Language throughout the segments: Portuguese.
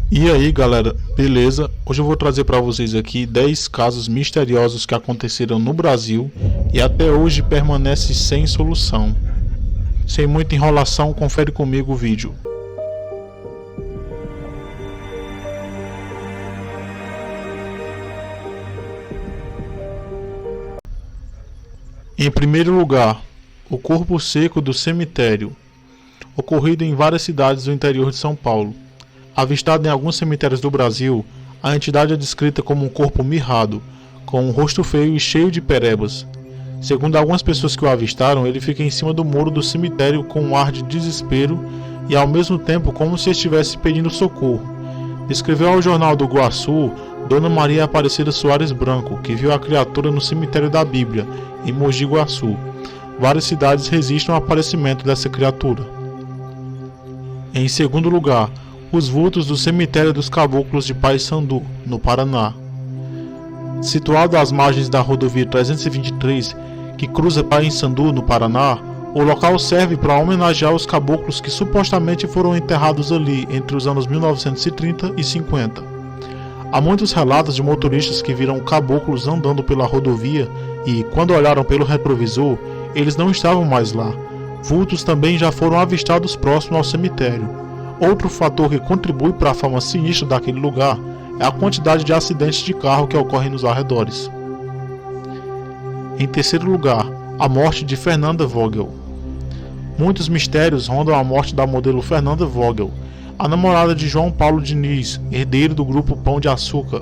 E aí galera, beleza? Hoje eu vou trazer para vocês aqui 10 casos misteriosos que aconteceram no Brasil e até hoje permanece sem solução. Sem muita enrolação, confere comigo o vídeo. Em primeiro lugar, o corpo seco do cemitério, ocorrido em várias cidades do interior de São Paulo. Avistado em alguns cemitérios do Brasil, a entidade é descrita como um corpo mirrado, com um rosto feio e cheio de perebas. Segundo algumas pessoas que o avistaram, ele fica em cima do muro do cemitério com um ar de desespero e ao mesmo tempo como se estivesse pedindo socorro. Descreveu ao jornal do Guaçu Dona Maria Aparecida Soares Branco, que viu a criatura no cemitério da Bíblia, em Mogi Guaçu. Várias cidades resistem ao aparecimento dessa criatura. Em segundo lugar, os vultos do cemitério dos Caboclos de Paysandu, no Paraná. Situado às margens da rodovia 323, que cruza Paysandu, no Paraná, o local serve para homenagear os caboclos que supostamente foram enterrados ali entre os anos 1930 e 50. Há muitos relatos de motoristas que viram caboclos andando pela rodovia e, quando olharam pelo retrovisor, eles não estavam mais lá. Vultos também já foram avistados próximo ao cemitério. Outro fator que contribui para a fama sinistra daquele lugar é a quantidade de acidentes de carro que ocorrem nos arredores. Em terceiro lugar, a morte de Fernanda Vogel. Muitos mistérios rondam a morte da modelo Fernanda Vogel, a namorada de João Paulo Diniz, herdeiro do grupo Pão de Açúcar.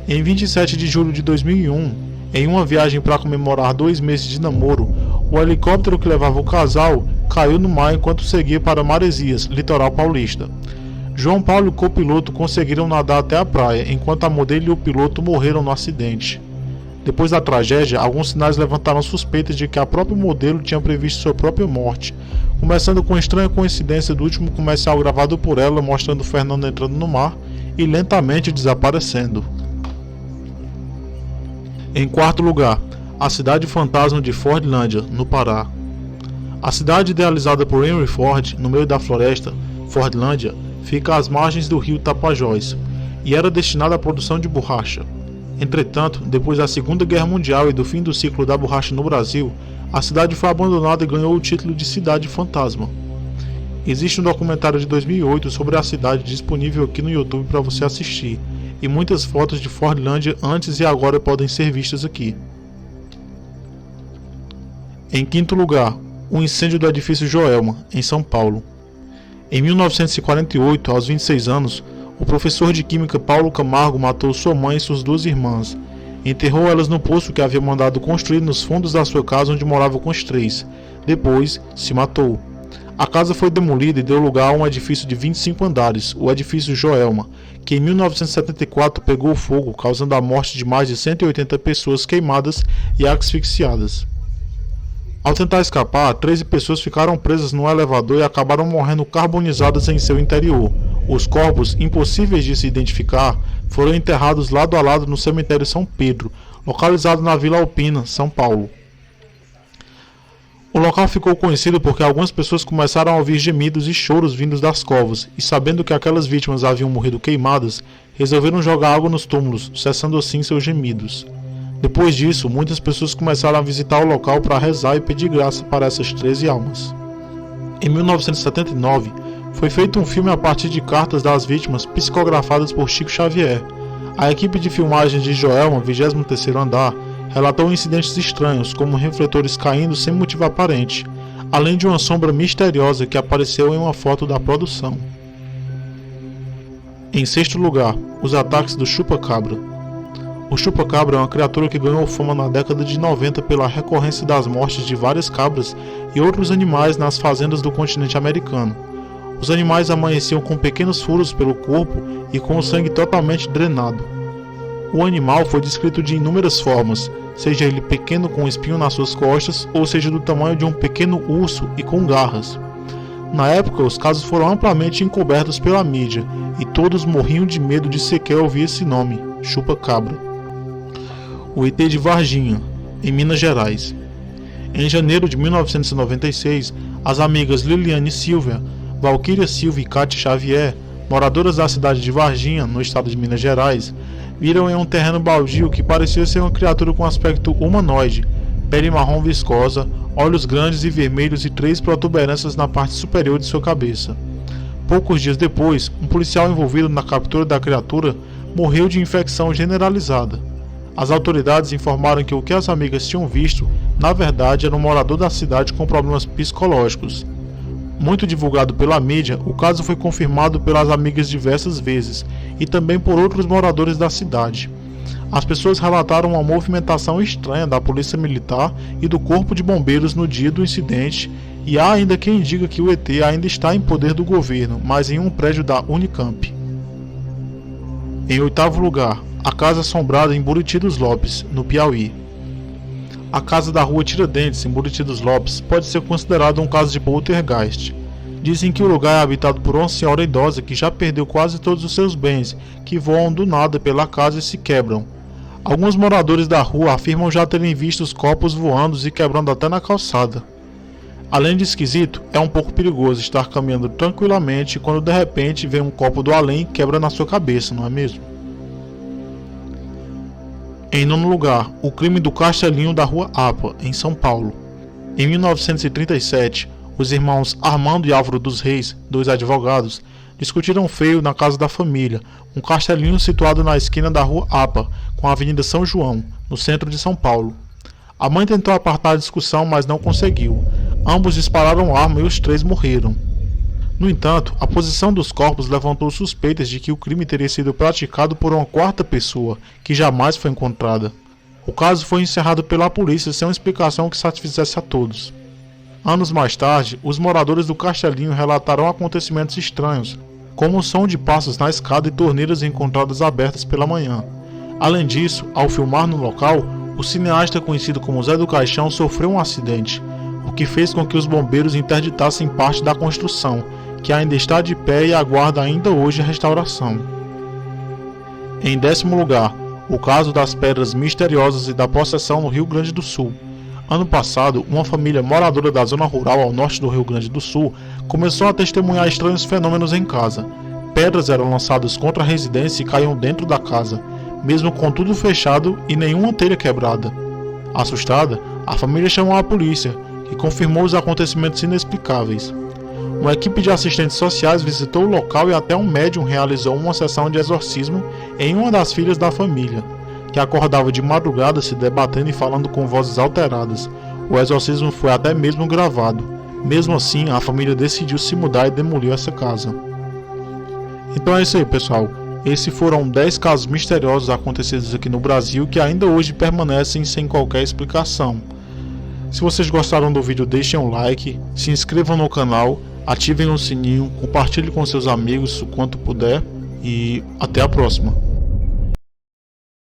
Em 27 de julho de 2001, em uma viagem para comemorar 2 meses de namoro, o helicóptero que levava o casal caiu no mar enquanto seguia para Maresias, litoral paulista. João Paulo e o copiloto conseguiram nadar até a praia, enquanto a modelo e o piloto morreram no acidente. Depois da tragédia, alguns sinais levantaram suspeitas de que a própria modelo tinha previsto sua própria morte, começando com a estranha coincidência do último comercial gravado por ela mostrando Fernando entrando no mar e lentamente desaparecendo. Em quarto lugar, a cidade fantasma de Fordlândia, no Pará. A cidade idealizada por Henry Ford, no meio da floresta, Fordlândia, fica às margens do rio Tapajós e era destinada à produção de borracha. Entretanto, depois da Segunda Guerra Mundial e do fim do ciclo da borracha no Brasil, a cidade foi abandonada e ganhou o título de Cidade Fantasma. Existe um documentário de 2008 sobre a cidade disponível aqui no YouTube para você assistir, e muitas fotos de Fordlândia antes e agora podem ser vistas aqui. Em quinto lugar, o incêndio do edifício Joelma, em São Paulo. Em 1948, aos 26 anos, o professor de química Paulo Camargo matou sua mãe e suas 2 irmãs. Enterrou elas no poço que havia mandado construir nos fundos da sua casa onde morava com os 3. Depois, se matou. A casa foi demolida e deu lugar a um edifício de 25 andares, o edifício Joelma, que em 1974 pegou fogo, causando a morte de mais de 180 pessoas queimadas e asfixiadas. Ao tentar escapar, 13 pessoas ficaram presas no elevador e acabaram morrendo carbonizadas em seu interior. Os corpos, impossíveis de se identificar, foram enterrados lado a lado no cemitério São Pedro, localizado na Vila Alpina, São Paulo. O local ficou conhecido porque algumas pessoas começaram a ouvir gemidos e choros vindos das covas, e sabendo que aquelas vítimas haviam morrido queimadas, resolveram jogar água nos túmulos, cessando assim seus gemidos. Depois disso, muitas pessoas começaram a visitar o local para rezar e pedir graça para essas 13 almas. Em 1979, foi feito um filme a partir de cartas das vítimas psicografadas por Chico Xavier. A equipe de filmagens de Joelma, 23º andar, relatou incidentes estranhos, como refletores caindo sem motivo aparente, além de uma sombra misteriosa que apareceu em uma foto da produção. Em sexto lugar, os ataques do chupa-cabra. O chupa-cabra é uma criatura que ganhou fama na década de 90 pela recorrência das mortes de várias cabras e outros animais nas fazendas do continente americano. Os animais amanheciam com pequenos furos pelo corpo e com o sangue totalmente drenado. O animal foi descrito de inúmeras formas, seja ele pequeno com um espinho nas suas costas, ou seja do tamanho de um pequeno urso e com garras. Na época, os casos foram amplamente encobertos pela mídia, e todos morriam de medo de sequer ouvir esse nome, chupa-cabra. O ET de Varginha, em Minas Gerais. Em janeiro de 1996, as amigas Liliane Silva, Valquíria Silva e Kátia Xavier moradoras da cidade de Varginha, no estado de Minas Gerais, viram em um terreno baldio que parecia ser uma criatura com aspecto humanoide, pele marrom viscosa, olhos grandes e vermelhos e 3 protuberâncias na parte superior de sua cabeça. Poucos dias depois, um policial envolvido na captura da criatura morreu de infecção generalizada. As autoridades informaram que o que as amigas tinham visto, na verdade, era um morador da cidade com problemas psicológicos. Muito divulgado pela mídia, o caso foi confirmado pelas amigas diversas vezes e também por outros moradores da cidade. As pessoas relataram uma movimentação estranha da polícia militar e do corpo de bombeiros no dia do incidente, e há ainda quem diga que o ET ainda está em poder do governo, mas em um prédio da Unicamp. Em 8º lugar, a Casa Assombrada em Buriti dos Lopes, no Piauí. A casa da rua Tiradentes, em Buriti dos Lopes, pode ser considerada um caso de poltergeist. Dizem que o lugar é habitado por uma senhora idosa que já perdeu quase todos os seus bens, que voam do nada pela casa e se quebram. Alguns moradores da rua afirmam já terem visto os copos voando e quebrando até na calçada. Além de esquisito, é um pouco perigoso estar caminhando tranquilamente quando de repente vem um copo do além e quebra na sua cabeça, não é mesmo? Em 9º lugar, o crime do Castelinho da Rua APA, em São Paulo. Em 1937, os irmãos Armando e Álvaro dos Reis, 2 advogados, discutiram feio na casa da família, um castelinho situado na esquina da Rua APA, com a Avenida São João, no centro de São Paulo. A mãe tentou apartar a discussão, mas não conseguiu. Ambos dispararam arma e os 3 morreram. No entanto, a posição dos corpos levantou suspeitas de que o crime teria sido praticado por uma 4ª pessoa, que jamais foi encontrada. O caso foi encerrado pela polícia sem uma explicação que satisfizesse a todos. Anos mais tarde, os moradores do Castelinho relataram acontecimentos estranhos, como o som de passos na escada e torneiras encontradas abertas pela manhã. Além disso, ao filmar no local, o cineasta conhecido como Zé do Caixão sofreu um acidente, o que fez com que os bombeiros interditassem parte da construção, que ainda está de pé e aguarda ainda hoje a restauração. Em 10º lugar, o caso das pedras misteriosas e da possessão no Rio Grande do Sul. Ano passado, uma família moradora da zona rural ao norte do Rio Grande do Sul começou a testemunhar estranhos fenômenos em casa. Pedras eram lançadas contra a residência e caíam dentro da casa, mesmo com tudo fechado e nenhuma telha quebrada. Assustada, a família chamou a polícia, que confirmou os acontecimentos inexplicáveis. Uma equipe de assistentes sociais visitou o local e até um médium realizou uma sessão de exorcismo em uma das filhas da família, que acordava de madrugada se debatendo e falando com vozes alteradas. O exorcismo foi até mesmo gravado. Mesmo assim, a família decidiu se mudar e demoliu essa casa. Então é isso aí, pessoal. Esses foram 10 casos misteriosos acontecidos aqui no Brasil que ainda hoje permanecem sem qualquer explicação. Se vocês gostaram do vídeo, deixem um like, se inscrevam no canal, ativem o sininho, compartilhem com seus amigos o quanto puder e até a próxima.